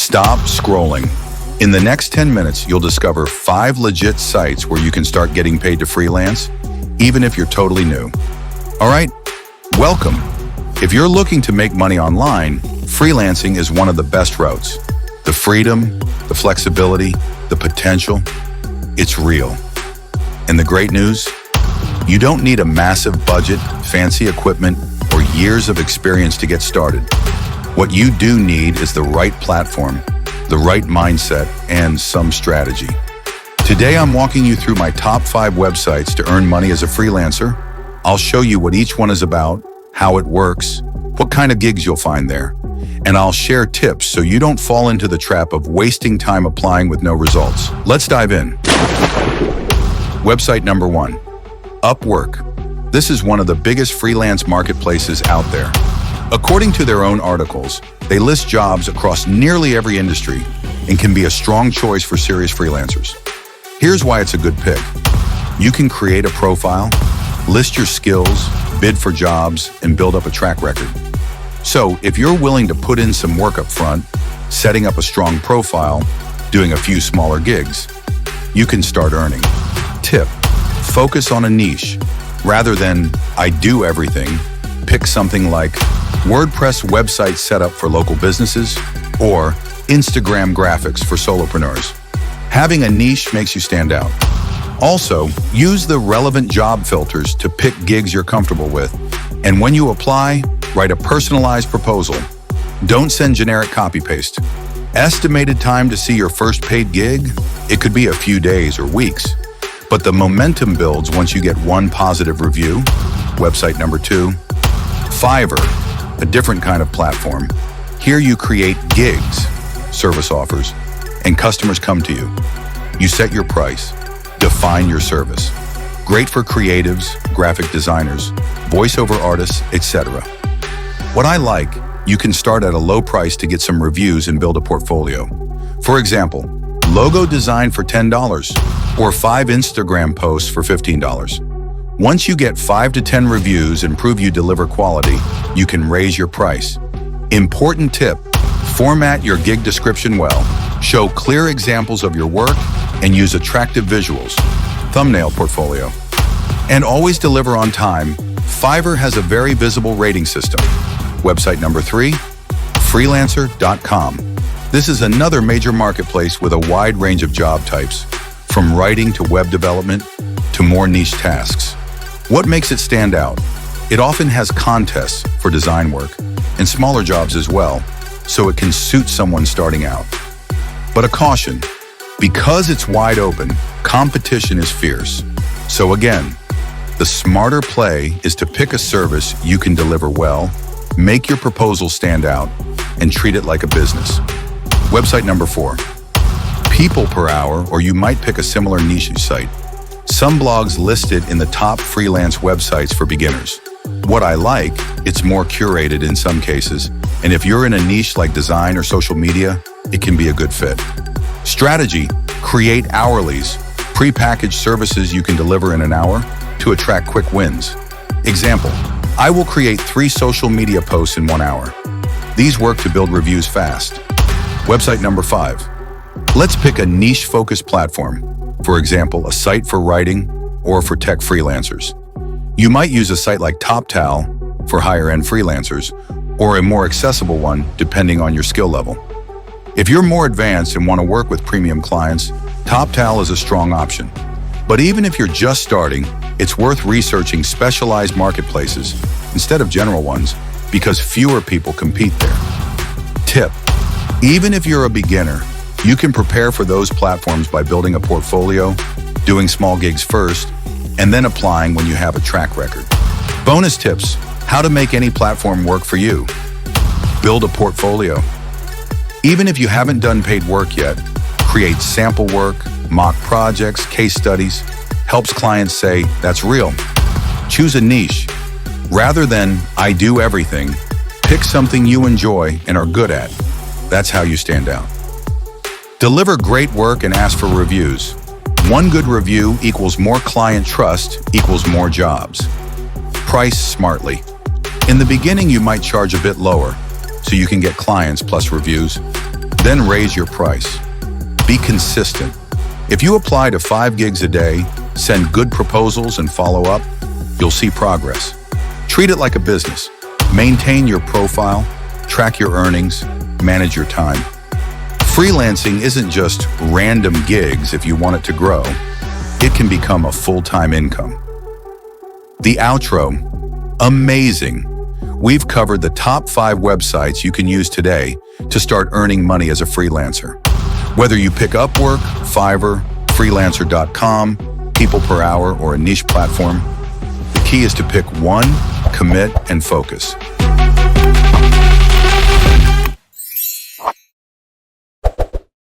Stop scrolling. In the next 10 minutes, you'll discover 5 legit sites where you can start getting paid to freelance, even if you're totally new. All right, welcome. If you're looking to make money online, freelancing is one of the best routes. The freedom, the flexibility, the potential, it's real. And the great news? You don't need a massive budget, fancy equipment, or years of experience to get started. What you do need is the right platform, the right mindset, and some strategy. Today, I'm walking you through my top 5 websites to earn money as a freelancer. I'll show you what each one is about, how it works, what kind of gigs you'll find there, and I'll share tips so you don't fall into the trap of wasting time applying with no results. Let's dive in. Website number 1, Upwork. This is one of the biggest freelance marketplaces out there. According to their own articles, they list jobs across nearly every industry and can be a strong choice for serious freelancers. Here's why it's a good pick. You can create a profile, list your skills, bid for jobs, and build up a track record. So if you're willing to put in some work up front, setting up a strong profile, doing a few smaller gigs, you can start earning. Tip: focus on a niche. Rather than I do everything, pick something like WordPress website setup for local businesses or Instagram graphics for solopreneurs. Having a niche makes you stand out. Also, use the relevant job filters to pick gigs you're comfortable with. And when you apply, write a personalized proposal. Don't send generic copy-paste. Estimated time to see your first paid gig? It could be a few days or weeks. But the momentum builds once you get one positive review. Website number 2, Fiverr, a different kind of platform. Here you create gigs, service offers, and customers come to you. You set your price, define your service. Great for creatives, graphic designers, voiceover artists, etc. What I like, you can start at a low price to get some reviews and build a portfolio. For example, logo design for $10 or 5 Instagram posts for $15. Once you get 5 to 10 reviews and prove you deliver quality, you can raise your price. Important tip: format your gig description well, show clear examples of your work, and use attractive visuals. Thumbnail portfolio. And always deliver on time. Fiverr has a very visible rating system. Website number 3, freelancer.com. This is another major marketplace with a wide range of job types, from writing to web development to more niche tasks. What makes it stand out? It often has contests for design work and smaller jobs as well, so it can suit someone starting out. But a caution, because it's wide open, competition is fierce. So again, the smarter play is to pick a service you can deliver well, make your proposal stand out, and treat it like a business. Website number 4, People Per Hour, or you might pick a similar niche site. Some blogs listed in the top freelance websites for beginners. What I like, it's more curated in some cases, and if you're in a niche like design or social media, it can be a good fit. Strategy: create hourlies, pre-packaged services you can deliver in an hour to attract quick wins. Example: I will create 3 social media posts in 1 hour. These work to build reviews fast. Website number 5. Let's pick a niche-focused platform. For example, a site for writing or for tech freelancers. You might use a site like TopTal for higher-end freelancers, or a more accessible one depending on your skill level. If you're more advanced and want to work with premium clients, TopTal is a strong option. But even if you're just starting, it's worth researching specialized marketplaces instead of general ones because fewer people compete there. Tip: even if you're a beginner, you can prepare for those platforms by building a portfolio, doing small gigs first, and then applying when you have a track record. Bonus tips: how to make any platform work for you. Build a portfolio. Even if you haven't done paid work yet, create sample work, mock projects, case studies. Helps clients say, that's real. Choose a niche. Rather than, I do everything, pick something you enjoy and are good at. That's how you stand out. Deliver great work and ask for reviews. One good review equals more client trust equals more jobs. Price smartly. In the beginning, you might charge a bit lower, so you can get clients plus reviews. Then raise your price. Be consistent. If you apply to 5 gigs a day, send good proposals and follow up, you'll see progress. Treat it like a business. Maintain your profile, track your earnings, manage your time. Freelancing isn't just random gigs if you want it to grow. It can become a full-time income. The outro. Amazing. We've covered the top 5 websites you can use today to start earning money as a freelancer. Whether you pick Upwork, Fiverr, freelancer.com, People Per Hour, or a niche platform, the key is to pick one, commit, and focus.